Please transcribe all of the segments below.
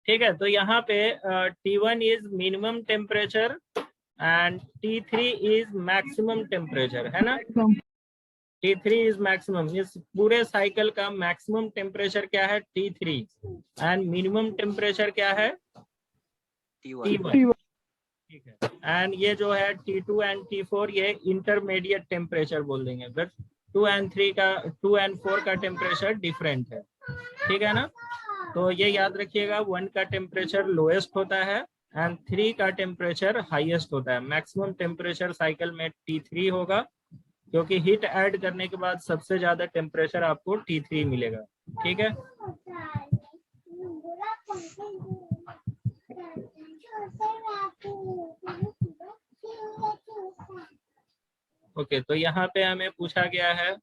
ठीक है, तो यहाँ पे T1 is minimum temperature and T3 is maximum temperature, है ना। T3 इज मैक्सिमम, इस पूरे साइकिल का मैक्सिमम टेम्परेचर क्या है T3 एंड मिनिमम टेम्परेचर क्या है T1। ठीक है, एंड ये जो है T2 एंड T4 ये इंटरमीडिएट टेम्परेचर बोल देंगे, बट 2 and 4 का टेम्परेचर डिफरेंट है। ठीक है ना, तो ये याद रखिएगा, 1 का टेम्परेचर लोएस्ट होता है एंड 3 का टेम्परेचर हाईएस्ट होता है। मैक्सिमम टेम्परेचर साइकिल में T3 होगा, क्योंकि हीट ऐड करने के बाद सबसे ज्यादा टेम्परेचर आपको T3 मिलेगा। ठीक है, ओके, तो यहाँ पे हमें पूछा गया है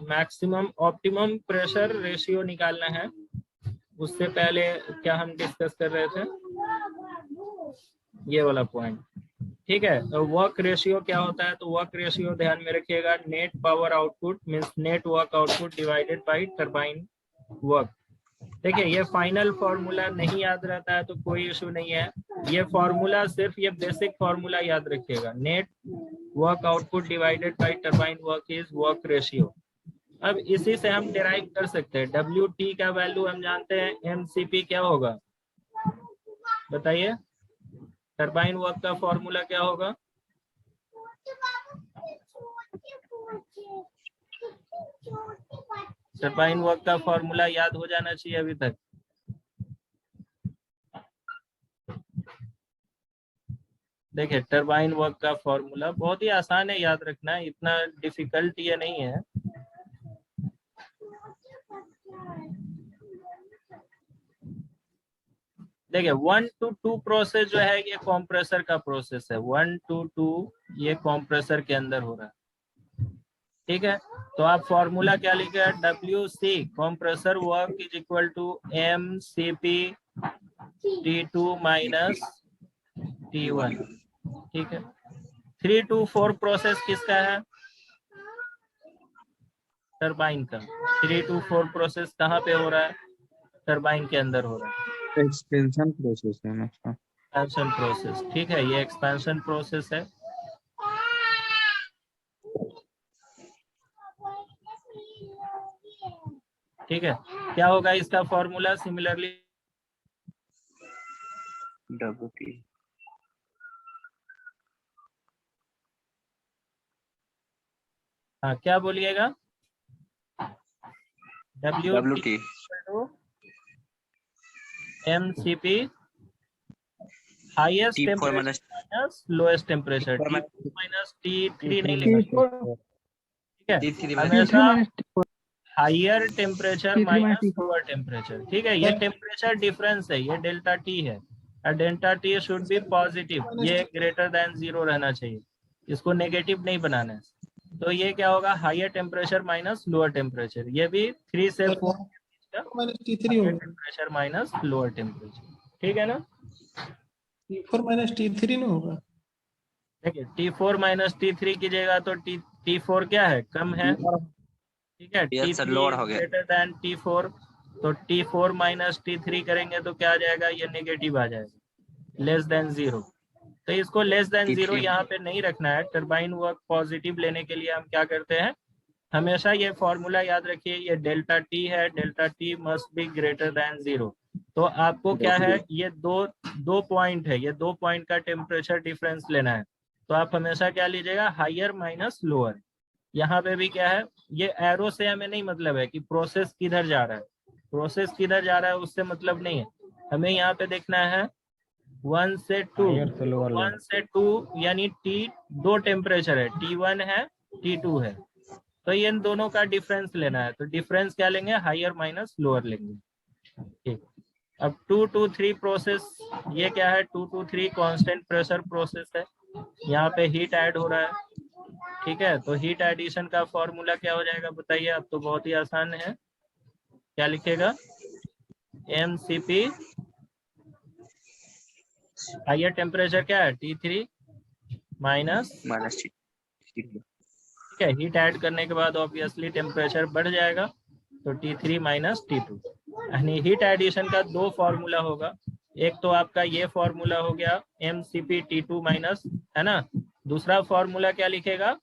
मैक्सिमम ऑप्टिमम प्रेशर रेशियो निकालना है। उससे पहले क्या हम डिस्कस कर रहे थे, ये वाला पॉइंट। ठीक है, तो वर्क रेशियो क्या होता है, तो वर्क रेशियो ध्यान में रखिएगा, net power output means net work output divided by turbine work. देखिए, ये फाइनल फॉर्मूला नहीं याद रहता है तो कोई इशू नहीं है, ये फॉर्मूला सिर्फ ये बेसिक फॉर्मूला याद रखिएगा, net work output divided by turbine work is work ratio. अब इसी से हम डिराइव कर सकते हैं, WT का वैल्यू हम जानते हैं, MCP क्या होगा बताइए, टरबाइन वर्क का फॉर्मूला क्या होगा। टरबाइन वर्क का फॉर्मूला याद हो जाना चाहिए अभी तक। देखिए, टरबाइन वर्क का फॉर्मूला बहुत ही आसान है याद रखना, इतना डिफिकल्ट ये नहीं है। देखिए, 1 to 2 प्रोसेस जो है ये कंप्रेसर का प्रोसेस है, 1 to 2 ये कंप्रेसर के अंदर हो रहा है। ठीक है, तो आप फॉर्मूला क्या लिखे, WC compressor work is equal to MCP T2 minus T1। ठीक है, 3 to 4 प्रोसेस किसका है, टरबाइन का। 3 to 4 प्रोसेस कहाँ पे हो रहा है, टरबाइन के अंदर हो रहा है, एक्सपेंशन प्रोसेस है ना, एक्सपेंशन प्रोसेस। ठीक है, ये एक्सपेंशन प्रोसेस है। ठीक है, क्या होगा इसका फॉर्मूला, सिमिलरली WT हाँ क्या बोलिएगा, WT MCP highest temperature minus lowest temperature, T2 minus T3 नहीं लिखा। ठीक है, हमेशा higher temperature minus lower temperature. ठीक है, ये टेम्परेचर डिफरेंस है, ये डेल्टा T है, और delta T should be positive, ये ग्रेटर देन 0 रहना चाहिए, इसको नेगेटिव नहीं बनाना है। तो ये क्या होगा, higher temperature minus lower temperature, ये भी 3 से 4 टेम्परेचर माइनस लोअर टेम्परेचर। ठीक है ना, T4 माइनस T3 नहीं होगा। देखिए, T4 माइनस T3 कीजिएगा तो T4 क्या है, कम है। ठीक है, T3 ग्रेटर देन T4, तो T4 माइनस T3 करेंगे तो क्या आ जाएगा, ये नेगेटिव आ जाएगा, लेस देन 0। तो इसको लेस देन 0 यहाँ पे नहीं रखना है, टरबाइन वर्क पॉजिटिव लेने के लिए हम क्या करते हैं, हमेशा ये फॉर्मूला याद रखिए, ये डेल्टा T है, delta T must be greater than 0। तो आपको क्या है, ये दो पॉइंट है, ये 2 पॉइंट का टेम्परेचर डिफरेंस लेना है, तो आप हमेशा क्या लीजिएगा, हायर माइनस लोअर। यहाँ पे भी क्या है, ये एरो से हमें नहीं मतलब है कि प्रोसेस किधर जा रहा है, प्रोसेस किधर जा रहा है उससे मतलब नहीं है, हमें यहाँ पे देखना है 1 से 2, 1 से 2 यानी T 2 टेम्परेचर है, T1 है T2 है, तो इन दोनों का डिफरेंस लेना है, तो डिफरेंस क्या लेंगे, हायर माइनस लोअर लेंगे। ठीक, अब 2 to 3 प्रोसेस, ये क्या है, 2 to 3 कांस्टेंट प्रेशर प्रोसेस है, यहाँ पे हीट ऐड हो रहा है। ठीक है, तो हीट एडिशन का फॉर्मूला क्या हो जाएगा बताइए, अब तो बहुत ही आसान है, क्या लिखेगा, MCP हायर टेम्परेचर क्या है, T3 माइनस ठीक है, हीट ऐड करने के बाद ऑब्वियसली टेम्परेचर बढ़ जाएगा, तो T3 माइनस T2। यानी हीट एडिशन का दो फॉर्मूला होगा। एक तो आपका ये फॉर्मूला हो गया mCp T2 माइनस, है ना। दूसरा फॉर्मूला क्या लिखेगा,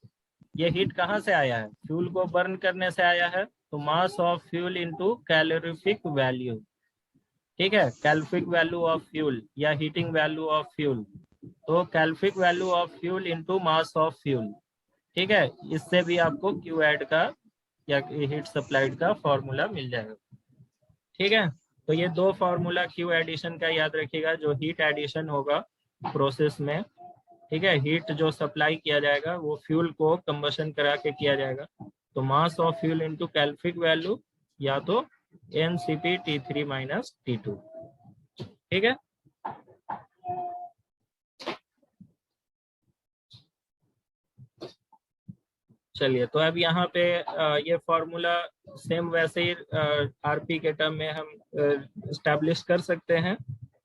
ये हीट कहाँ से आया है, फ्यूल को बर्न करने से आया है, तो mass of fuel into calorific value, ठीक है, कैलोरीफिक वैल्यू ऑफ फ्यूल या हीटिंग वैल्यू ऑफ फ्यूल, तो calorific value of fuel into mass of fuel, ठीक है। इससे भी आपको क्यू एड का या हीट सप्लाइड का फॉर्मूला मिल जाएगा, ठीक है। तो ये दो फार्मूला क्यू एडिशन का याद रखिएगा, जो हीट एडिशन होगा प्रोसेस में, ठीक है। हीट जो सप्लाई किया जाएगा वो फ्यूल को कंबशन करा के किया जाएगा, तो mass of fuel into calorific value या तो mCp T3 माइनस T2, ठीक है। चलिए, तो अब यहाँ पे ये फॉर्मूला सेम वैसे ही आरपी के टर्म में हम एस्टैब्लिश कर सकते हैं।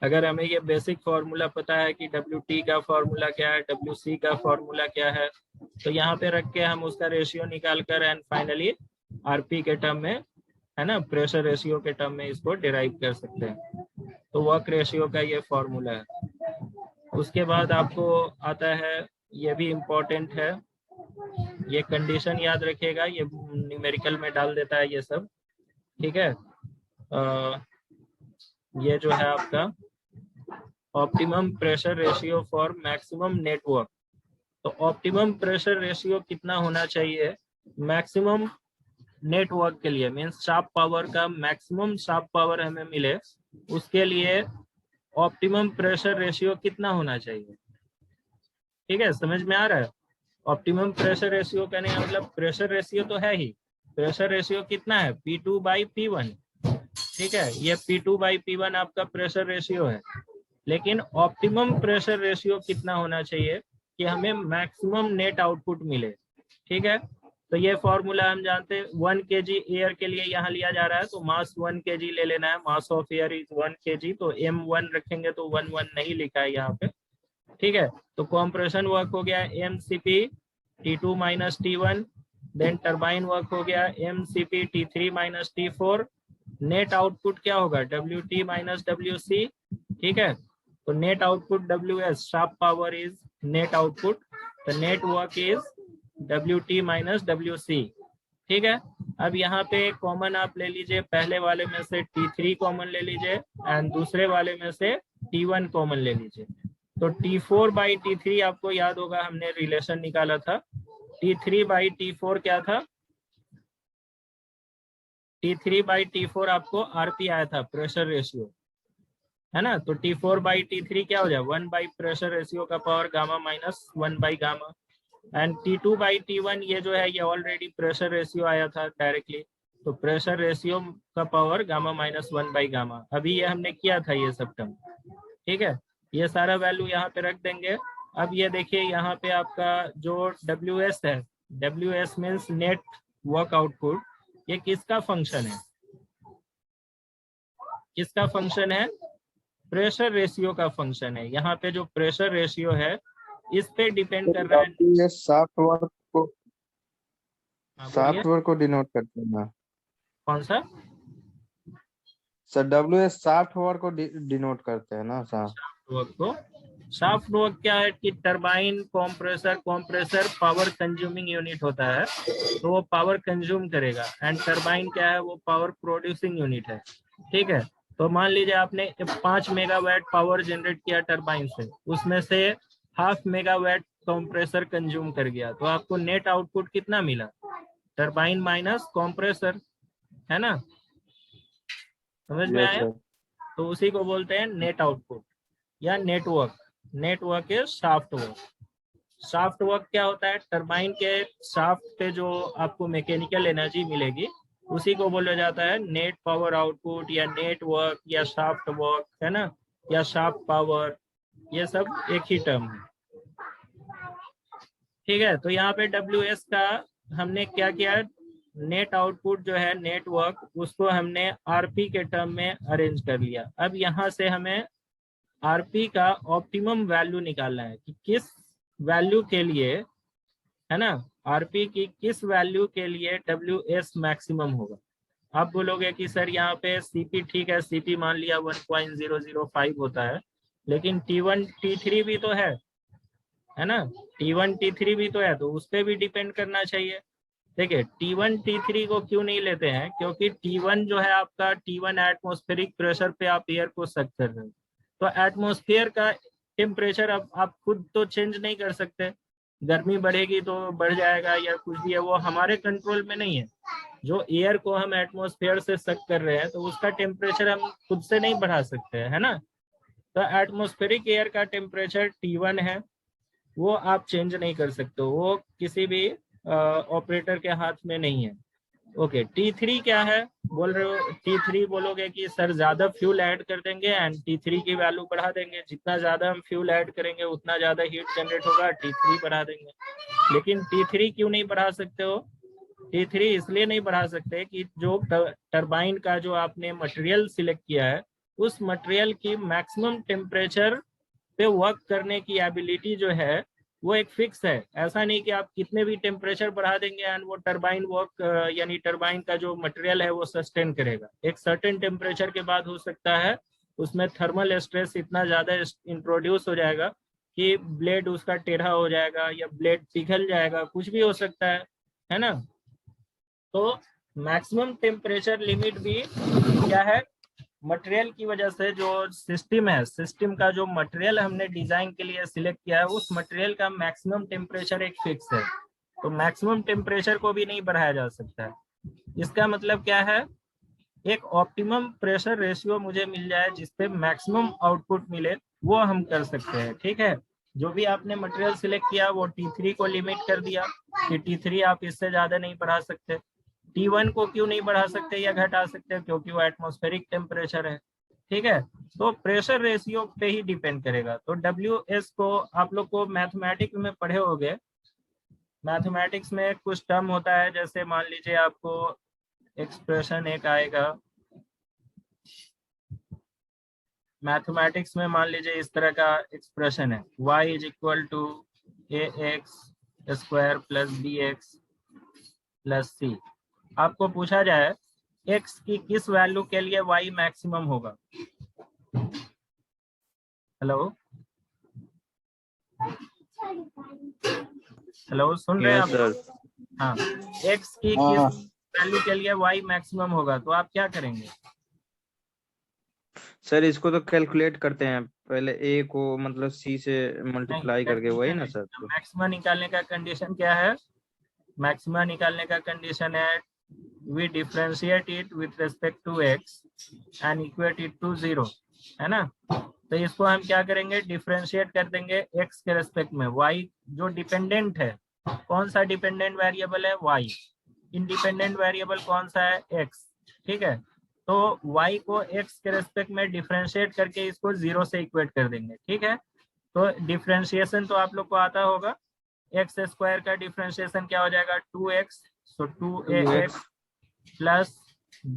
अगर हमें ये बेसिक फॉर्मूला पता है कि WT का फॉर्मूला क्या है, WC का फॉर्मूला क्या है, तो यहाँ पे रख के हम उसका रेशियो निकाल कर एंड फाइनली आरपी के टर्म में, है ना, प्रेशर रेशियो के टर्म में इसको डिराइव कर सकते हैं। तो वर्क रेशियो का ये फॉर्मूला है। उसके बाद आपको आता है, ये भी इम्पोर्टेंट है, ये कंडीशन याद रखिएगा, ये न्यूमेरिकल में डाल देता है ये सब, ठीक है। ये जो है आपका optimum pressure ratio for maximum network, तो ऑप्टिमम प्रेशर रेशियो कितना होना चाहिए मैक्सिमम नेटवर्क के लिए, मीन्स शार्प पावर का मैक्सिमम शार्प पावर हमें मिले, उसके लिए ऑप्टिमम प्रेशर रेशियो कितना होना चाहिए, ठीक है। समझ में आ रहा है। ऑप्टिमम प्रेशर रेशियो कहने का मतलब प्रेशर रेशियो तो है ही, प्रेशर रेशियो कितना है P2/P1, ठीक है। ये P2/P1 आपका प्रेशर रेशियो है, लेकिन ऑप्टिमम प्रेशर रेशियो कितना होना चाहिए कि हमें मैक्सिमम नेट आउटपुट मिले, ठीक है। तो ये फॉर्मूला हम जानते हैं, 1 kg एयर के लिए यहाँ लिया जा रहा है, तो मास 1 kg ले लेना है, mass of air is 1 kg, तो M1 रखेंगे तो 1 नहीं लिखा है यहाँ पे, ठीक है। तो कॉम्प्रेशन वर्क हो गया mCp T2 minus T1, then turbine work हो गया mCp T3 minus T4, net output क्या होगा WT माइनस WC, ठीक है। तो नेट आउटपुट WS, शार्प पावर इज नेट आउटपुट, तो net work is WT minus WC, ठीक है। अब यहाँ पे कॉमन आप ले लीजिए, पहले वाले में से T3 कॉमन ले लीजिए एंड दूसरे वाले में से T1 कॉमन ले लीजिए, तो T4/T3 आपको याद होगा, हमने रिलेशन निकाला था, T3/T4 क्या था, T3/T4 आपको आरपी आया था, प्रेशर रेशियो, है ना। तो T4/T3 क्या हो जाए, 1 प्रेशर रेशियो का power gamma minus 1 gamma, and T2/T1 ये जो है ये ऑलरेडी प्रेशर रेशियो आया था डायरेक्टली, तो प्रेशर रेशियो का पावर गामा माइनस 1 गामा, अभी ये हमने किया था ये सब टर्म, ठीक है। ये सारा वैल्यू यहाँ पे रख देंगे। अब ये देखिए यहाँ पे आपका जो WS है, WS means net work output, ये किसका फंक्शन है, किसका फंक्शन है, प्रेशर रेशियो का फंक्शन है। यहाँ पे जो प्रेशर रेशियो है इस पे डिपेंड कर रहा है, ये सॉफ्टवेयर को डिनोट करते हैं ना, कौन सा सर, WS सॉफ्टवेयर को डिनोट करते हैं ना सर। वर्क को, शाफ्ट वर्क क्या है कि turbine compressor power consuming unit होता है, तो वो पावर कंज्यूम करेगा, एंड टरबाइन क्या है, वो पावर प्रोड्यूसिंग यूनिट है, ठीक है। तो मान लीजिए आपने 5 मेगावाट पावर जनरेट किया टरबाइन से, उसमें से 0.5 मेगावाट कंप्रेसर कंज्यूम कर गया, तो आपको नेट आउटपुट कितना मिला, टरबाइन माइनस कंप्रेसर, है ना। समझ में आया। तो उसी को बोलते हैं नेट आउटपुट या network. Network is shaft work. Shaft work क्या होता है, टरबाइन के शाफ्ट पे जो आपको मैकेनिकल एनर्जी मिलेगी उसी को बोला जाता है नेट पावर आउटपुट या नेट वर्क या शाफ्ट वर्क, है ना, या शाफ्ट पावर, ये सब एक ही टर्म है, ठीक है। तो यहाँ पे WS का हमने क्या किया, नेट आउटपुट जो है नेटवर्क, उसको हमने आरपी के टर्म में अरेंज कर लिया। अब यहाँ से हमें आरपी का ऑप्टिमम वैल्यू निकालना है कि किस वैल्यू के लिए, है ना, आरपी की किस वैल्यू के लिए WS मैक्सिमम होगा। आप बोलोगे कि सर यहाँ पे सीपी ठीक है, सीपी मान लिया 1.005 होता है, लेकिन T1 T3 भी तो है ना, T1 T3 भी तो है, तो उस पर भी डिपेंड करना चाहिए। देखिए T1 T3 को क्यों नहीं लेते हैं, क्योंकि T1 जो है आपका, T1 एटमॉस्फेरिक प्रेशर पे आप एयर को सक कर रहे हो, तो एटमॉस्फेयर का टेम्परेचर अब आप खुद तो चेंज नहीं कर सकते, गर्मी बढ़ेगी तो बढ़ जाएगा या कुछ भी है, वो हमारे कंट्रोल में नहीं है। जो एयर को हम एटमॉस्फेयर से सक कर रहे हैं, तो उसका टेम्परेचर हम खुद से नहीं बढ़ा सकते, है ना। तो एटमॉस्फेरिक एयर का टेम्परेचर T1 है, वो आप चेंज नहीं कर सकते, वो किसी भी ऑपरेटर के हाथ में नहीं है। ओके, T3 क्या है बोल रहे हो, T3 बोलोगे कि सर ज्यादा फ्यूल ऐड कर देंगे एंड T3 की वैल्यू बढ़ा देंगे, जितना ज्यादा हम फ्यूल ऐड करेंगे उतना ज्यादा हीट जनरेट होगा, T3 बढ़ा देंगे। लेकिन T3 क्यों नहीं बढ़ा सकते हो, T3 इसलिए नहीं बढ़ा सकते कि जो टरबाइन का जो आपने मटेरियल सिलेक्ट किया है, उस मटेरियल की मैक्सिमम टेम्परेचर पे वर्क करने की एबिलिटी जो है वो एक फिक्स है। ऐसा नहीं कि आप कितने भी टेम्परेचर बढ़ा देंगे एंड वो टरबाइन वर्क, यानी टरबाइन का जो मटेरियल है वो सस्टेन करेगा। एक सर्टेन टेम्परेचर के बाद हो सकता है उसमें थर्मल स्ट्रेस इतना ज्यादा इंट्रोड्यूस हो जाएगा कि ब्लेड उसका टेढ़ा हो जाएगा या ब्लेड पिघल जाएगा, कुछ भी हो सकता है ना। तो मैक्सिमम टेम्परेचर लिमिट भी क्या है, मटेरियल की वजह से, जो सिस्टम है, सिस्टम का जो मटेरियल हमने डिजाइन के लिए सिलेक्ट किया है, उस मटेरियल का मैक्सिमम टेम्परेचर एक फिक्स है, तो मैक्सिमम टेम्परेचर को भी नहीं बढ़ाया जा सकता है। इसका मतलब क्या है, एक ऑप्टिमम प्रेशर रेशियो मुझे मिल जाए जिसपे मैक्सिमम आउटपुट मिले, वो हम कर सकते हैं। ठीक है, जो भी आपने मटेरियल सिलेक्ट किया वो T3 को लिमिट कर दिया कि T3 आप इससे ज्यादा नहीं बढ़ा सकते। T1 को क्यों नहीं बढ़ा सकते या घटा सकते, क्योंकि वो एटमॉस्फेरिक टेम्परेचर है। ठीक है, तो प्रेशर रेशियो पे ही डिपेंड करेगा। तो WS को आप लोग को मैथमेटिक्स में पढ़े होंगे, मैथमेटिक्स में कुछ टर्म होता है, जैसे मान लीजिए आपको एक्सप्रेशन एक आएगा मैथमेटिक्स में, मान लीजिए इस तरह का एक्सप्रेशन है, y is equal to ax square plus bx plus c। आपको पूछा जाए x की किस वैल्यू के लिए y मैक्सिमम होगा। हेलो हेलो, सुन रहे हैं आप? हाँ, x की किस वैल्यू के लिए y मैक्सिमम होगा, तो आप क्या करेंगे सर? इसको तो कैलकुलेट करते हैं पहले, a को मतलब c से मल्टीप्लाई करके, वही ना सर? मैक्सिमम निकालने का कंडीशन क्या है, मैक्सिमम निकालने का कंडीशन है we differentiate it with respect to x and equate it to 0, है ना। तो इसको हम क्या करेंगे, डिफरेंशिएट कर देंगे x के रेस्पेक्ट में। y जो डिपेंडेंट है, कौन सा डिपेंडेंट वेरिएबल है, y। इंडिपेंडेंट वेरिएबल कौन सा है, x। ठीक है, तो y को x के रेस्पेक्ट में डिफरेंशिएट करके इसको 0 से इक्वेट कर देंगे। ठीक है, तो डिफरेंशिएशन तो आप लोग को आता होगा, एक्स स्क्वायर का डिफरेंशिएशन क्या हो जाएगा, 2x, सो 2ax plus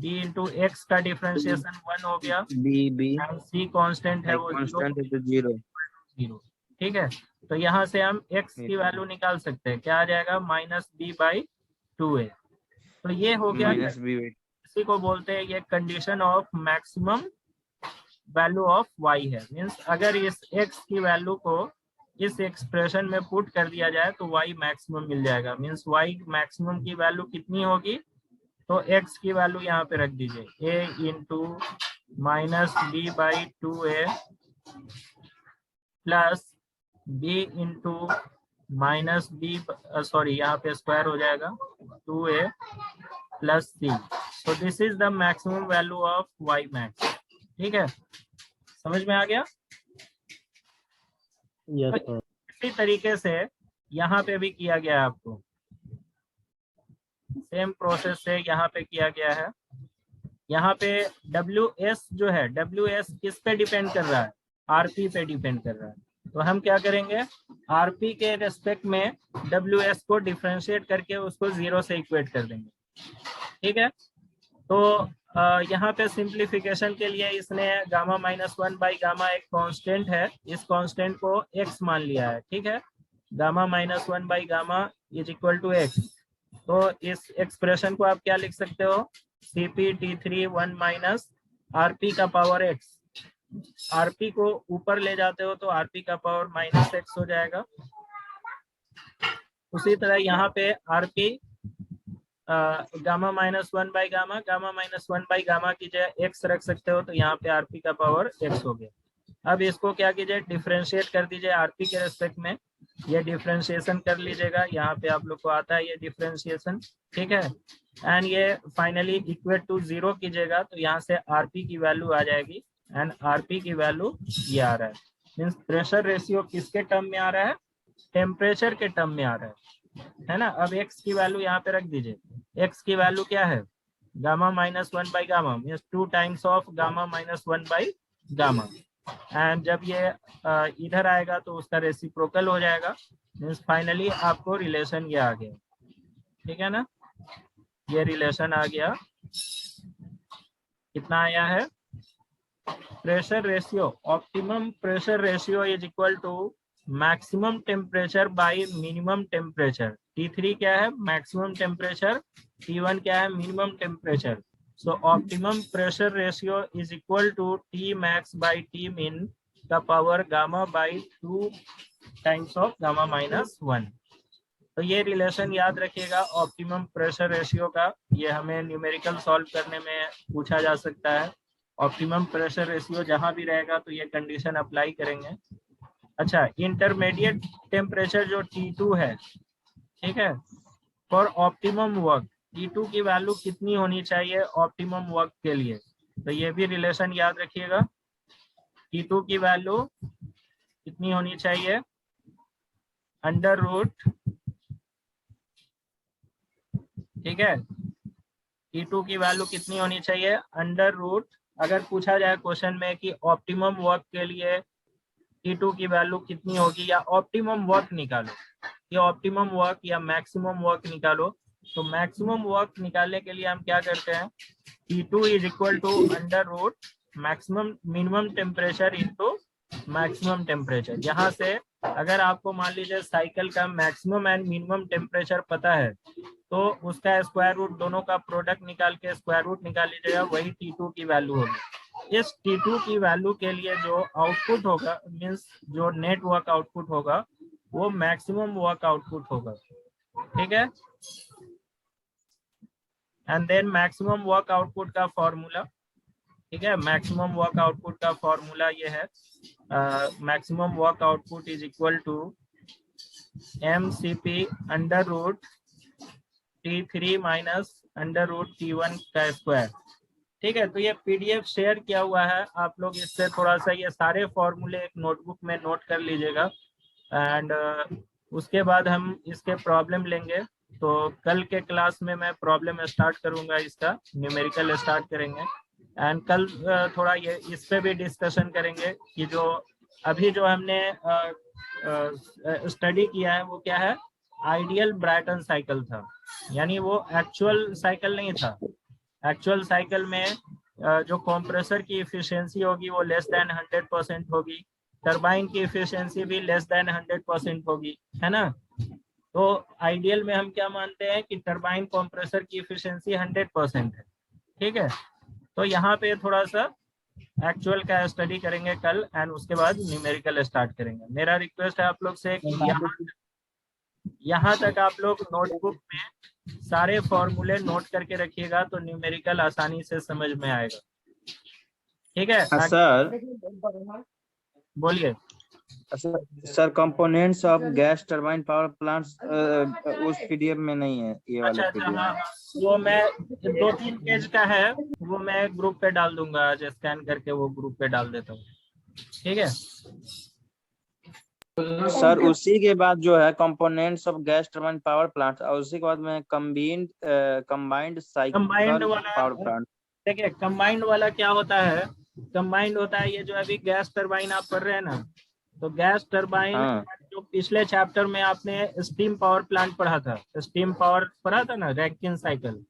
b into x का डिफरेंशिएशन 1 हो गया, एंड c कांस्टेंट है वो 0। ठीक है, तो यहाँ से हम x की वैल्यू निकाल सकते हैं, क्या आ जाएगा, -b/2a। तो ये हो गया, इसी को बोलते हैं ये condition of maximum value of y है। मीन्स अगर इस x की वैल्यू को इस एक्सप्रेशन में पुट कर दिया जाए तो y मैक्सिमम मिल जाएगा। मीन्स y मैक्सिमम की वैल्यू कितनी होगी, तो x की वैल्यू यहाँ पे रख दीजिए, a into -b/2a plus b into -b, sorry यहाँ पे स्क्वायर हो जाएगा, 2a प्लस c। तो this is the maximum value of y max. ठीक है, समझ में आ गया? Yes sir. इसी तरीके से यहाँ पे भी किया गया है, आपको सेम प्रोसेस से यहाँ पे किया गया है। यहाँ पे WS जो है, WS किस पे डिपेंड कर रहा है, RP पे डिपेंड कर रहा है। तो हम क्या करेंगे, RP के रेस्पेक्ट में WS को डिफरेंशिएट करके उसको 0 से इक्वेट कर देंगे। ठीक है, तो यहाँ पे सिंप्लीफिकेशन के लिए इसने गामा-1/गामा एक कांस्टेंट है, इस कांस्टेंट को x मान लिया है। ठीक है, गामा-1/गामा इज इक्वल टू x। तो इस एक्सप्रेशन को आप क्या लिख सकते हो, CP T3 1 माइनस RP का पावर x। RP को ऊपर ले जाते हो तो RP का पावर -x हो जाएगा। उसी तरह यहाँ पे RP gamma -1 by gamma, gamma -1 by gamma की जगह x रख सकते हो, तो यहाँ पे RP का पावर x हो गया। अब इसको क्या कीजिए, डिफरेंशिएट कर दीजिए RP के रेस्पेक्ट में। ये डिफरेंशिएशन कर लीजिएगा, यहाँ पे आप लोग को आता है ये डिफरेंशिएशन, ठीक है। एंड ये फाइनली इक्वेट टू 0 कीजिएगा, तो यहाँ से RP की वैल्यू आ जाएगी एंड RP की वैल्यू ये आ रहा है। मीन्स प्रेशर रेशियो किसके टर्म में आ रहा है, टेम्परेचर के टर्म में आ रहा है ना। अब x की वैल्यू यहाँ पे रख दीजिए। x की वैल्यू क्या है, gamma -1 by gamma, means 2 times of gamma -1 by gamma. And जब ये इधर आएगा तो उसका रेसिप्रोकल हो जाएगा। मीन्स फाइनली आपको रिलेशन ये आ गया, ठीक है ना। ये रिलेशन आ गया, कितना आया है, pressure ratio, optimum pressure ratio is equal to maximum temperature by minimum temperature. T3 क्या है, मैक्सिमम टेम्परेचर, T1 क्या है, minimum temperature. So optimum pressure ratio is equal to T max by T min का power gamma by 2 times of gamma -1। तो ये relation याद रखिएगा optimum pressure ratio का। ये हमें न्यूमेरिकल सॉल्व करने में पूछा जा सकता है। ऑप्टिमम प्रेशर रेशियो जहां भी रहेगा तो ये कंडीशन अप्लाई करेंगे। अच्छा, इंटरमीडिएट टेम्परेचर जो T2 है, ठीक है, फॉर ऑप्टिमम वर्क, T2 की वैल्यू कितनी होनी चाहिए ऑप्टिमम वर्क के लिए, तो ये भी रिलेशन याद रखिएगा। T2 की वैल्यू कितनी होनी चाहिए, अंडर रूट, ठीक है, T2 की वैल्यू कितनी होनी चाहिए, अंडर रूट। अगर पूछा जाए क्वेश्चन में कि ऑप्टिमम वर्क के लिए T2 की वैल्यू कितनी होगी, या ऑप्टिमम वर्क निकालो, या ऑप्टिमम वर्क या मैक्सिमम वर्क निकालो, तो मैक्सिमम वर्क निकालने के लिए हम क्या करते हैं, T2 is equal to under root maximum minimum temperature into maximum temperature. यहाँ से अगर आपको मान लीजिए साइकिल का मैक्सिमम एंड मिनिमम टेम्परेचर पता है, तो उसका स्क्वायर रूट दोनों का प्रोडक्ट निकाल के स्क्वायर रूट निकाल लीजिएगा, वही T2 की वैल्यू होगी। इस T2 की वैल्यू के लिए जो आउटपुट होगा, मीन्स जो नेट वर्क आउटपुट होगा, वो मैक्सिमम वर्क आउटपुट होगा, ठीक है। And then maximum work output का फॉर्मूला, ठीक है, मैक्सिमम वर्क आउटपुट का फॉर्मूला ये है, maximum work output is equal to MCP under root T3 minus under root T1 का स्क्वायर, ठीक है। तो ये PDF शेयर किया हुआ है, आप लोग इससे थोड़ा सा ये सारे फॉर्मूले एक नोटबुक में नोट कर लीजिएगा। एंड उसके बाद हम इसके प्रॉब्लम लेंगे। तो कल के क्लास में मैं प्रॉब्लम स्टार्ट करूंगा, इसका न्यूमेरिकल स्टार्ट करेंगे। एंड कल थोड़ा ये इस पे भी डिस्कशन करेंगे कि जो अभी जो हमने स्टडी किया है वो क्या है, आइडियल ब्राइटन साइकिल था, यानी वो एक्चुअल साइकिल नहीं था। एक्चुअल साइकिल में जो कंप्रेसर की इफिशियंसी होगी वो लेस देन 100% होगी, टरबाइन की इफिशियंसी भी लेस देन 100% होगी, है ना। तो आइडियल में हम क्या मानते हैं कि टरबाइन कंप्रेसर की इफिशियंसी 100% है, ठीक है। तो यहाँ पे थोड़ा सा एक्चुअल का स्टडी करेंगे कल, एंड उसके बाद न्यूमेरिकल स्टार्ट करेंगे। मेरा रिक्वेस्ट है आप लोग से कि यहाँ तक आप लोग नोटबुक में सारे फॉर्मूले नोट करके रखिएगा, तो न्यूमेरिकल आसानी से समझ में आएगा, ठीक है। सर बोलिए। Sir components of gas turbine power plants उस PDF में नहीं है, ये वाला अच्छा, PDF हाँ, वो मैं 2-3 पेज का है, वो मैं ग्रुप पे डाल दूंगा, आज स्कैन करके वो ग्रुप पे डाल देता हूँ, ठीक है। सर उसी के बाद जो है components of gas turbine power plant, और उसी के बाद में कंबाइंड साइकिल पावर प्लांट। देखिए कंबाइंड वाला क्या होता है, कंबाइंड होता है ये जो अभी गैस टरबाइन आप पढ़ रहे हैं ना, तो गैस टरबाइन जो पिछले चैप्टर में आपने स्टीम पावर प्लांट पढ़ा था, स्टीम पावर पढ़ा था ना, रैंकिन साइकिल,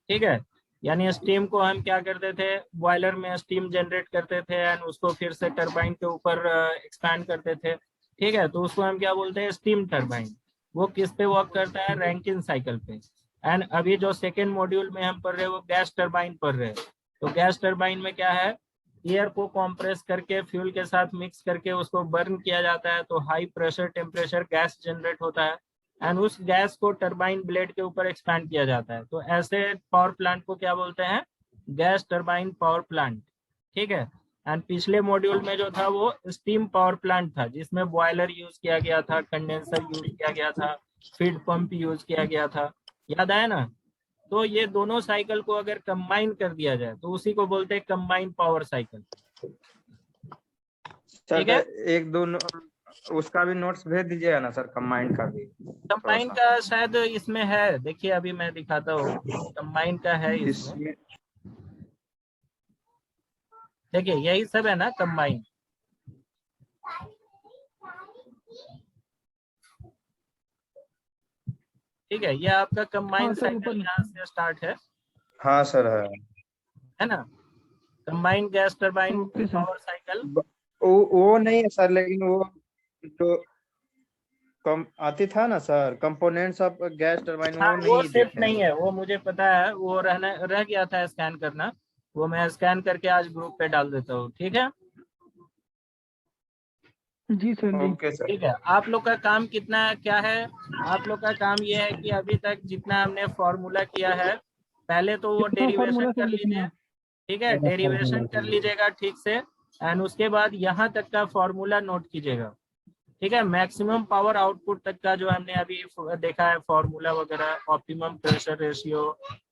ठीक है। यानी स्टीम को हम क्या करते थे, बॉयलर में स्टीम जनरेट करते थे एंड उसको फिर से टरबाइन के ऊपर एक्सपैंड करते थे, ठीक है। तो उसको हम क्या बोलते हैं, स्टीम टरबाइन। वो किस पे वर्क करता है, रैंकिन साइकिल पे। एंड अभी जो सेकेंड मॉड्यूल में हम पढ़ रहे हैं वो गैस टरबाइन पढ़ रहे हैं। तो गैस टरबाइन में क्या है, एयर को कंप्रेस करके फ्यूल के साथ मिक्स करके उसको बर्न किया जाता है, तो high pressure temperature gas generate होता है एंड उस गैस को टरबाइन ब्लेड के ऊपर एक्सपैंड किया जाता है। तो ऐसे पावर प्लांट को क्या बोलते हैं, गैस टरबाइन पावर प्लांट। ठीक है। एंड पिछले मॉड्यूल में जो था वो स्टीम पावर प्लांट था, जिसमें बॉयलर यूज किया गया था, कंडेंसर यूज किया गया था, फीड पंप यूज किया गया था, याद आया ना। तो ये दोनों साइकिल को अगर कंबाइन कर दिया जाए तो उसी को बोलते हैं कंबाइन पावर साइकिल। ठीक है, एक दो उसका भी नोट्स भेज दीजिएगा ना सर, कंबाइन का भी। कंबाइन का शायद इसमें है, देखिए अभी मैं दिखाता हूँ, कंबाइन का है इसमें। देखिए यही सब है ना कंबाइन। ठीक है, ये आपका कंबाइन साइकिल यहाँ से स्टार्ट है। हाँ सर है ना, combine gas turbine power cycle. वो नहीं है सर, लेकिन वो जो कम आती था ना sir, components of gas turbine, हाँ, वो वो नहीं सिर्फ देखे नहीं है, वो मुझे पता है, वो रह गया था स्कैन करना, वो मैं स्कैन करके आज ग्रुप पे डाल देता हूँ। ठीक है जी सर जी। Okay sir. ठीक है, आप लोग का काम कितना क्या है, आप लोग का काम ये है कि अभी तक जितना हमने फॉर्मूला किया है, पहले तो वो डेरिवेशन कर लीजिए। ठीक है, डेरिवेशन कर लीजिएगा ठीक से, एंड उसके बाद यहाँ तक का फॉर्मूला नोट कीजिएगा। ठीक है, मैक्सिमम पावर आउटपुट तक का जो हमने अभी देखा है फॉर्मूला वगैरह, ऑप्टिमम प्रेशर रेशियो,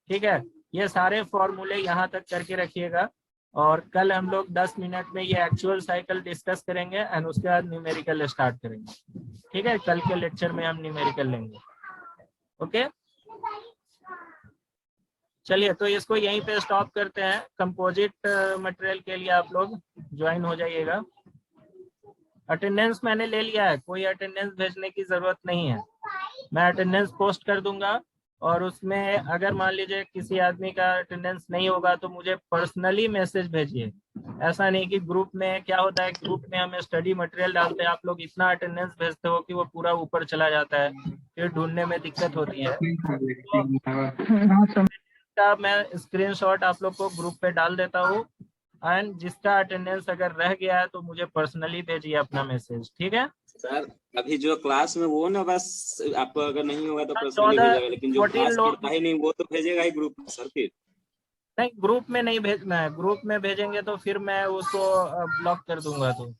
ठीक है, ये सारे फॉर्मूले यहाँ तक करके रखिएगा। और कल हम लोग 10 मिनट में ये एक्चुअल साइकिल डिस्कस करेंगे एंड उसके बाद न्यूमेरिकल स्टार्ट करेंगे। ठीक है, कल के लेक्चर में हम न्यूमेरिकल लेंगे। ओके, चलिए तो इसको यहीं पे स्टॉप करते हैं। कंपोजिट मटेरियल के लिए आप लोग ज्वाइन हो जाइएगा। अटेंडेंस मैंने ले लिया है, कोई अटेंडेंस भेजने की जरूरत नहीं है, मैं अटेंडेंस पोस्ट कर दूंगा। और उसमें अगर मान लीजिए किसी आदमी का अटेंडेंस नहीं होगा तो मुझे पर्सनली मैसेज भेजिए। ऐसा नहीं कि ग्रुप में क्या होता है, ग्रुप में हम स्टडी मटेरियल डालते हैं, आप लोग इतना अटेंडेंस भेजते हो कि वो पूरा ऊपर चला जाता है, फिर ढूंढने में दिक्कत होती है। तो मैं स्क्रीनशॉट आप लोग को ग्रुप पे डाल देता हूँ, एंड जिसका अटेंडेंस अगर रह गया है तो मुझे पर्सनली भेजिए अपना मैसेज। ठीक है सर, अभी जो क्लास में वो ना, बस आपको अगर नहीं होगा तो पर्सनली भेजेगा, लेकिन जो क्लास करता ही नहीं वो तो भेजेगा ही ग्रुप में सर। फिर नहीं, ग्रुप में नहीं भेजना है, ग्रुप में भेजेंगे तो फिर मैं उसको ब्लॉक कर दूंगा। तो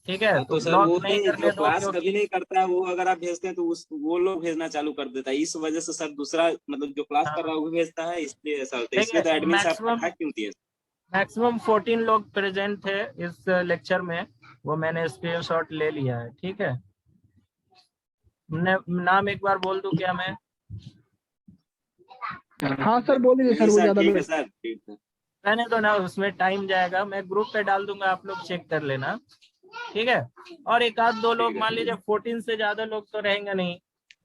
ठीक है, तो सर वो नहीं, जो क्लास कभी नहीं करता है वो अगर आप भेजते हैं तो वो लोग भेजना चालू कर देता है। इस वजह से सर दूसरा मतलब जो क्लास कर रहा है वो भेजता है, इसलिए सर तो इसलिए तो एडमिन साहब हटा क्यों दिए। मैक्सिमम 14 लोग प्रेजेंट थे इस लेक्चर में, वो मैंने स्क्रीनशॉट ले लिया है। ठीक है, नाम एक बार बोल दूं क्या मैं? हाँ सर बोल दीजिए सर, वो ज्यादा ठीक है सर, ठीक है। मैंने तो ना, उसमें टाइम जाएगा, मैं ग्रुप पे डाल दूंगा, आप लोग चेक कर लेना। ठीक है, और एक आध दो लोग, मान लीजिए 14 से ज्यादा लोग तो रहेंगे नहीं,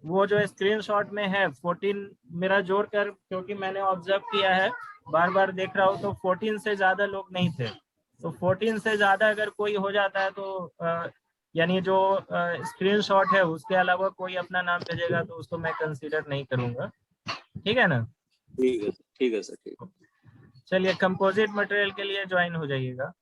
वो जो स्क्रीनशॉट में है 14 मेरा जोड़कर, क्योंकि मैंने ऑब्जर्व किया है, बार बार देख रहा हूँ, तो 14 से ज्यादा लोग नहीं थे। तो 14 से ज्यादा अगर कोई हो जाता है तो यानी जो स्क्रीनशॉट है उसके अलावा कोई अपना नाम भेजेगा तो उसको मैं कंसीडर नहीं करूंगा। ठीक है ना? ठीक है सर, ठीक। चलिए, कंपोजिट मटेरियल के लिए ज्वाइन हो जाइएगा।